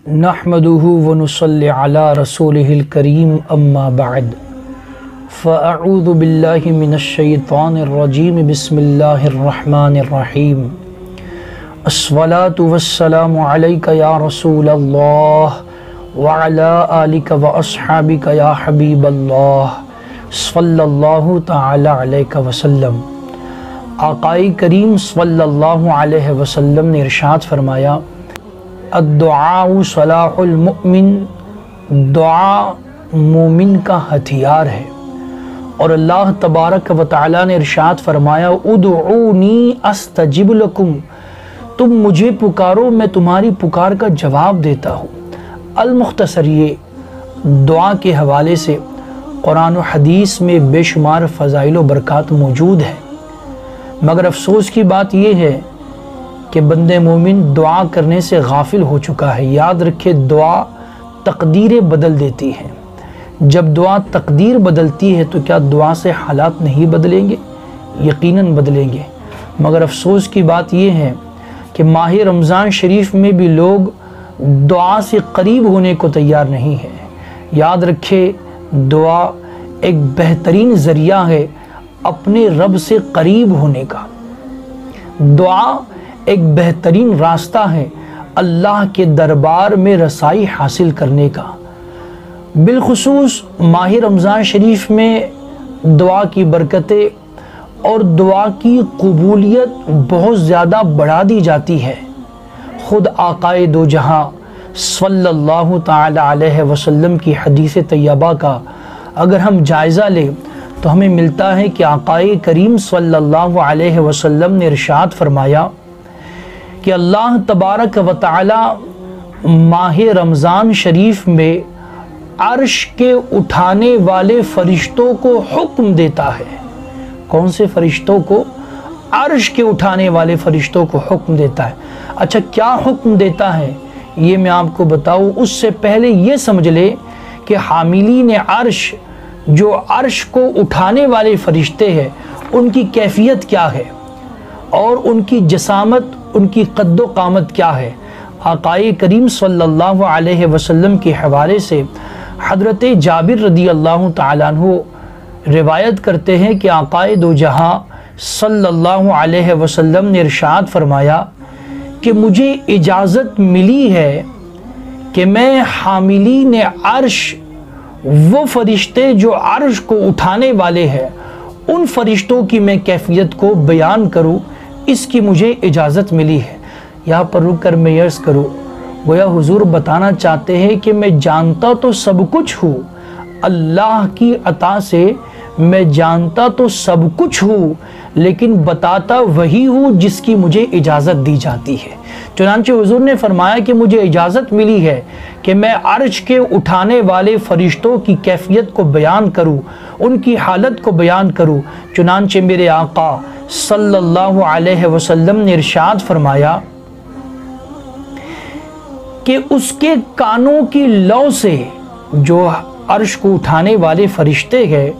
नहमदुहु व नुसल्ली अला रसूलिहिल करीम अम्मा बअद फ़अऊज़ु बिल्लाहि मिनश शैतानिर रजीम बिस्मिल्लाहिर रहमानिर रहीम अस्सलातु वस्सलामु अलैका या रसूलल्लाह व अला आलिका व अस्हाबिका या हबीबल्लाह सल्लल्लाहु तआला अलैका वसल्लम। आक़ाए करीम सल्लल्लाहु अलैहि वसल्लम ने इरशाद फरमाया, अद्दुआ सलाहुल मुमिन, दुआ मोमिन का हथियार है। और अल्लाह तबारक व तआला ने इरशाद फरमाया, उदऊनी अस्तजिब लकुम, तुम मुझे पुकारो मैं तुम्हारी पुकार का जवाब देता हूँ। अल-मुख्तसर ये दुआ के हवाले से कुरान व हदीस में बेशुमार फ़ज़ाइल व बरक़ात मौजूद है, मगर अफसोस की बात यह है कि बंदे मोमिन दुआ करने से गाफिल हो चुका है। याद रखे, दुआ तकदीरें बदल देती है। जब दुआ तकदीर बदलती है तो क्या दुआ से हालात नहीं बदलेंगे? यकीनन बदलेंगे। मगर अफसोस की बात यह है कि माह रमज़ान शरीफ में भी लोग दुआ से करीब होने को तैयार नहीं है। याद रखे, दुआ एक बेहतरीन ज़रिया है अपने रब से करीब होने का। दुआ एक बेहतरीन रास्ता है अल्लाह के दरबार में रसाई हासिल करने का। बिलखुसूस माह रमज़ान शरीफ में दुआ की बरकतें और दुआ की कबूलियत बहुत ज़्यादा बढ़ा दी जाती है। ख़ुद आक़ाए दो जहां सल्लल्लाहु ताला अलैहि वसल्लम की हदीस तैयबा का अगर हम जायज़ा लें तो हमें मिलता है कि आक़ाए करीम सल्लल्लाहु अलैहि वसल्लम ने इरशाद फरमाया कि अल्लाह तबारक व तआला माह रमज़ान शरीफ में अर्श के उठाने वाले फ़रिश्तों को हुक्म देता है। कौन से फ़रिश्तों को? अर्श के उठाने वाले फ़रिश्तों को हुक्म देता है। अच्छा, क्या हुक्म देता है ये मैं आपको बताऊँ। उससे पहले ये समझ ले कि हामिलीन अर्श, जो अर्श को उठाने वाले फ़रिश्ते हैं, उनकी कैफियत क्या है और उनकी जसामत, उनकी कद्दो कामत क्या है। आक़ाए करीम सल्लल्लाहु अलैहि वसल्लम के हवाले से हज़रत जाबिर रदी अल्लाह तआला अन्हु रिवायत करते हैं कि आक़ाए दो जहां सल्लल्लाहु अलैहि वसल्लम ने इरशाद फरमाया कि मुझे इजाज़त मिली है कि मैं हामिलीन अर्श, वो फ़रिश्ते जो अर्श को उठाने वाले हैं, उन फ़रिश्तों की मैं कैफियत को बयान करूं, इसकी मुझे इजाज़त मिली है। यहाँ पर रुक कर मैं अर्ज़ करूँ, गोया हुजूर बताना चाहते हैं कि मैं जानता तो सब कुछ हूँ, अल्लाह की अता से मैं जानता तो सब कुछ हूँ, लेकिन बताता वही हूँ जिसकी मुझे इजाज़त दी जाती है। चुनांचे हुजूर ने फरमाया कि मुझे इजाज़त मिली है कि मैं अर्श के उठाने वाले फ़रिश्तों की कैफियत को बयान करूँ, उनकी हालत को बयान करूँ। चुनांचे मेरे आका सल्लल्लाहु अलैहि वसल्लम ने इरशाद फरमाया कि उसके कानों की लौ से, जो अर्श को उठाने वाले फ़रिश्ते हैं,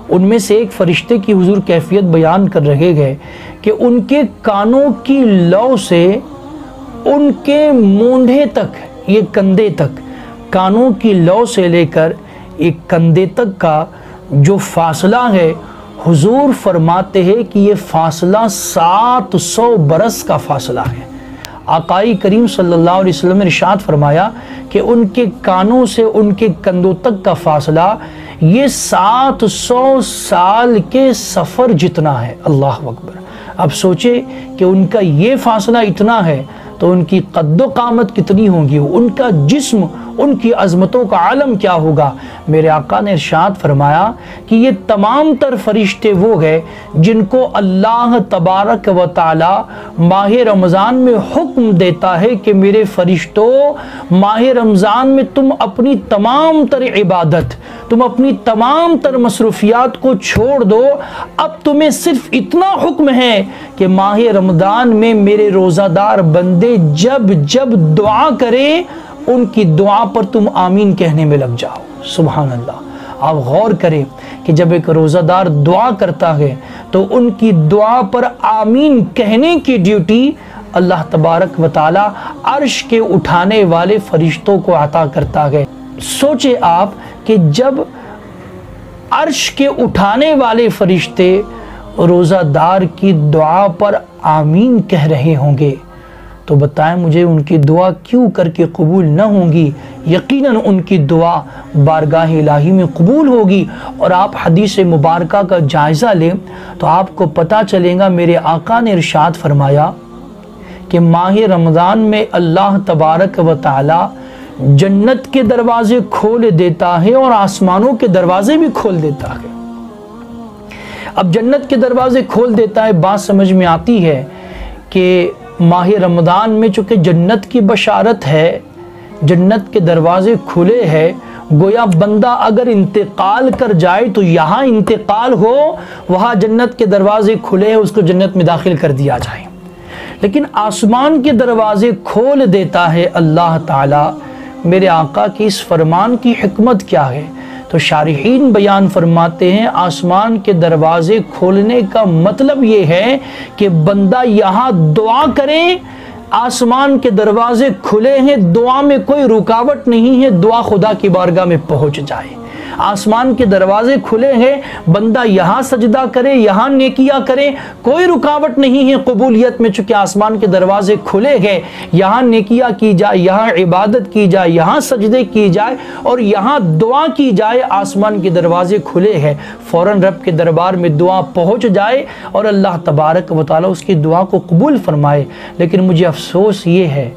उनमें से एक फ़रिश्ते की हुजूर कैफियत बयान कर रहे हैं कि उनके कानों की लौ से उनके मूंढे तक, ये कंधे तक, कानों की लौ से लेकर एक कंधे तक का जो फासला है, हुजूर फरमाते हैं कि ये फासला 700 बरस का फासला है। आक़ाई करीम सल्लल्लाहु अलैहि वसल्लम ने इरशाद फरमाया कि उनके कानों से उनके कंधों तक का फासला ये 700 साल के सफ़र जितना है। अल्लाह अकबर। अब सोचे कि उनका ये फासला इतना है तो उनकी कद्दो कामत कितनी होगी, उनका जिस्म, उनकी अज़मतों का आलम क्या होगा। मेरे आका ने इरशाद फरमाया कि ये तमाम तर फरिश्ते वो हैं जिनको अल्लाह तबारक व तआला माह रमज़ान में हुक्म देता है कि मेरे फरिश्तों, माह रमज़ान में तुम अपनी तमाम तर इबादत, तुम अपनी तमाम तर मसरूफियात को छोड़ दो। अब तुम्हें सिर्फ इतना हुक्म है कि माह रमज़ान में मेरे रोज़ादार बंदे जब जब दुआ करें, उनकी दुआ पर तुम आमीन कहने में लग जाओ। सुभान अल्लाह। आप गौर करें कि जब एक रोज़ादार दुआ करता है तो उनकी दुआ पर आमीन कहने की ड्यूटी अल्लाह तबारक व ताला अर्श के उठाने वाले फरिश्तों को अता करता है। सोचे आप कि जब अर्श के उठाने वाले फरिश्ते रोज़ादार की दुआ पर आमीन कह रहे होंगे, तो बताएं मुझे उनकी दुआ क्यों करके कबूल न होंगी? यकीनन उनकी दुआ बारगाह इलाही में कबूल होगी। और आप हदीस मुबारका का जायज़ा लें तो आपको पता चलेगा, मेरे आका ने इरशाद फरमाया कि माह रमज़ान में अल्लाह तबारक व ताला जन्नत के दरवाज़े खोल देता है और आसमानों के दरवाज़े भी खोल देता है। अब जन्नत के दरवाज़े खोल देता है, बात समझ में आती है कि माह रमज़ान में चूँकि जन्नत की बशारत है, जन्नत के दरवाज़े खुले हैं, गोया बंदा अगर इंतकाल कर जाए तो यहाँ इंतकाल हो, वहाँ जन्नत के दरवाज़े खुले हैं, उसको जन्नत में दाखिल कर दिया जाए। लेकिन आसमान के दरवाज़े खोल देता है अल्लाह ताला। मेरे आका की इस फरमान की हिकमत क्या है? तो शारिहीन बयान फरमाते हैं, आसमान के दरवाज़े खोलने का मतलब ये है कि बंदा यहाँ दुआ करे, आसमान के दरवाज़े खुले हैं, दुआ में कोई रुकावट नहीं है, दुआ खुदा की बारगाह में पहुँच जाए। आसमान के दरवाजे खुले हैं, बंदा यहाँ सजदा करे, यहाँ नेकिया करे, कोई रुकावट नहीं है कबूलियत में। चूँकि आसमान के दरवाजे खुले हैं, यहाँ नेकिया की जाए, यहाँ इबादत की जाए, यहाँ सजदे की जाए और यहाँ दुआ की जाए। आसमान के दरवाजे खुले हैं, फ़ौरन रब के दरबार में दुआ पहुँच जाए और अल्लाह तबारक व तआला उसकी दुआ को कबूल फरमाए। लेकिन मुझे अफसोस ये है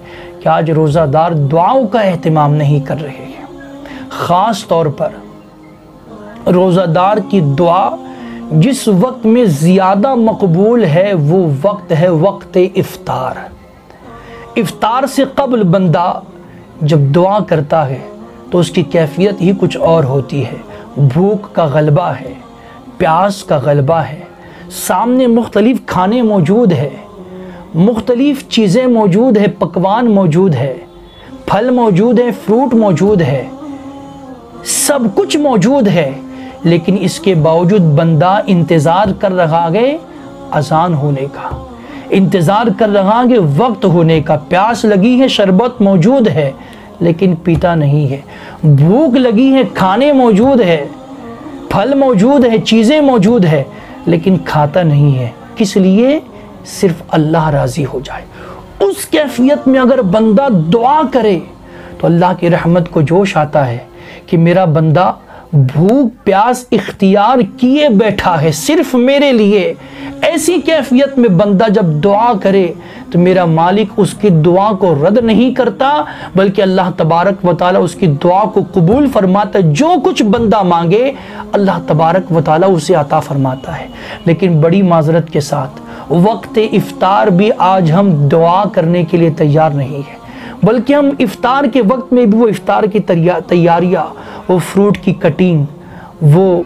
कि आज रोज़ादार दुआओं का एहतमाम नहीं कर रहे हैं। ख़ास तौर पर रोज़ादार की दुआ जिस वक्त में ज़्यादा मकबूल है वो वक्त है वक्त इफ्तार। इफ्तार से कबल बंदा जब दुआ करता है तो उसकी कैफियत ही कुछ और होती है। भूख का गलबा है, प्यास का गलबा है, सामने मुख्तलिफ खाने मौजूद है, मुख्तलिफ चीज़ें मौजूद है, पकवान मौजूद है, फल मौजूद है, फ्रूट मौजूद है, सब कुछ मौजूद है। लेकिन इसके बावजूद बंदा इंतज़ार कर रहा है अज़ान होने का, इंतज़ार कर रहा है वक्त होने का। प्यास लगी है, शरबत मौजूद है लेकिन पीता नहीं है। भूख लगी है, खाने मौजूद है, फल मौजूद है, चीज़ें मौजूद है लेकिन खाता नहीं है। किस लिए? सिर्फ अल्लाह राज़ी हो जाए। उस कैफियत में अगर बंदा दुआ करे तो अल्लाह की रहमत को जोश आता है कि मेरा बंदा भूख प्यास इख्तियार किए बैठा है सिर्फ मेरे लिए। ऐसी कैफियत में बंदा जब दुआ करे तो मेरा मालिक उसकी दुआ को रद्द नहीं करता, बल्कि अल्लाह तबारक व ताला उसकी दुआ को कबूल फरमाता। जो कुछ बंदा मांगे अल्लाह तबारक व ताला उसे अता फरमाता है। लेकिन बड़ी माजरत के साथ वक्त इफ्तार भी आज हम दुआ करने के लिए तैयार नहीं है, बल्कि हम इफ्तार के वक्त में भी वो इफ्तार की तैयारियाँ, वो फ्रूट की कटिंग, वो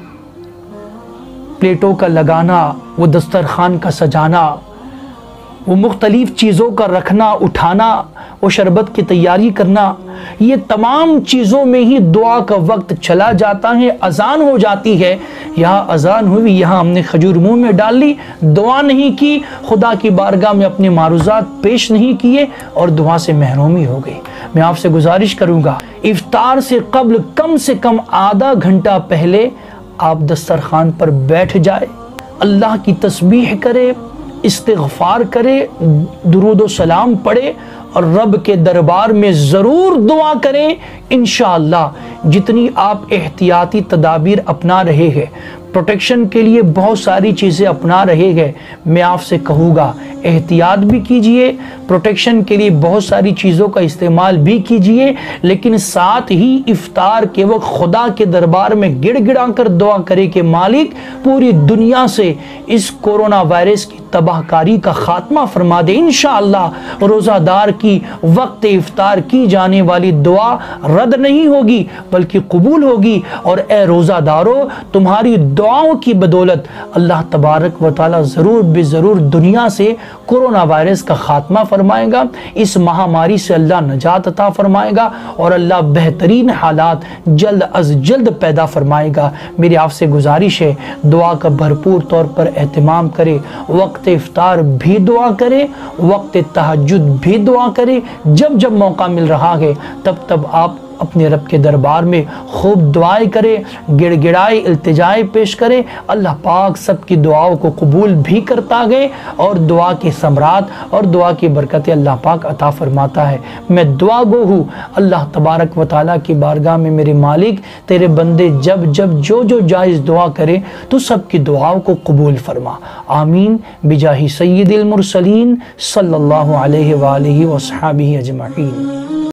प्लेटों का लगाना, वो दस्तरखान का सजाना, वो मुख्तलिफ़ चीज़ों का रखना उठाना, वो शरबत की तैयारी करना, ये तमाम चीज़ों में ही दुआ का वक्त चला जाता है। अज़ान हो जाती है, यहाँ अज़ान हुई, यहाँ हमने खजूर मुंह में डाल ली, दुआ नहीं की, खुदा की बारगाह में अपने मारूज़ात पेश नहीं किए और दुआ से महरूमी हो गई। मैं आपसे गुजारिश करूँगा, इफ्तार से कबल कम से कम आधा घंटा पहले आप दस्तरखान पर बैठ जाए, अल्लाह की तस्बीह करे, इस्तिग़फ़ार करे, दुरूद व सलाम पढ़े और रब के दरबार में ज़रूर दुआ करें। इंशाअल्लाह जितनी आप एहतियाती तदाबीर अपना रहे हैं, प्रोटेक्शन के लिए बहुत सारी चीज़ें अपना रहे हैं, मैं आपसे कहूँगा एहतियात भी कीजिए, प्रोटेक्शन के लिए बहुत सारी चीज़ों का इस्तेमाल भी कीजिए, लेकिन साथ ही इफ्तार के वक्त खुदा के दरबार में गिड़गिड़ा कर दुआ करे कि मालिक पूरी दुनिया से इस कोरोना वायरस की तबाहकारी का खात्मा फरमा दे। इंशाअल्लाह रोज़ादार की वक्त इफ्तार की जाने वाली दुआ रद्द नहीं होगी बल्कि कबूल होगी। और ए रोज़ादारों, तुम्हारी दुआओं की बदौलत अल्लाह तबारक व तआला ज़रूर बेज़रूर दुनिया से कोरोना वायरस का ख़ात्मा फरमाएगा, इस महामारी से अल्लाह नजात अता फरमाएगा और अल्लाह बेहतरीन हालात जल्द अज जल्द पैदा फरमाएगा। मेरी आपसे गुजारिश है, दुआ का भरपूर तौर पर एहतमाम करें, वक्त इफ्तार भी दुआ करें, वक्त तहज्जुद भी दुआ करें। जब जब मौका मिल रहा है तब तब आप अपने रब के दरबार में खूब दुआएं करें, गिड़गिड़ाए इल्तिजाए पेश करें। अल्लाह पाक सबकी दुआओं को कबूल भी करता गए और दुआ के समरात और दुआ की बरकतें अल्लाह पाक अता फरमाता है। मैं दुआ गो हूँ अल्लाह तबारक व तआला की बारगाह में, मेरे मालिक तेरे बंदे जब जब जो जो जायज़ दुआ करें तो सबकी दुआओं को कबूल फरमा। आमीन बिजाही सय्यिदिल मुरसलीन सल्लल्लाहु अलैहि व आलिहि व अस्हाबिहि अजमईन।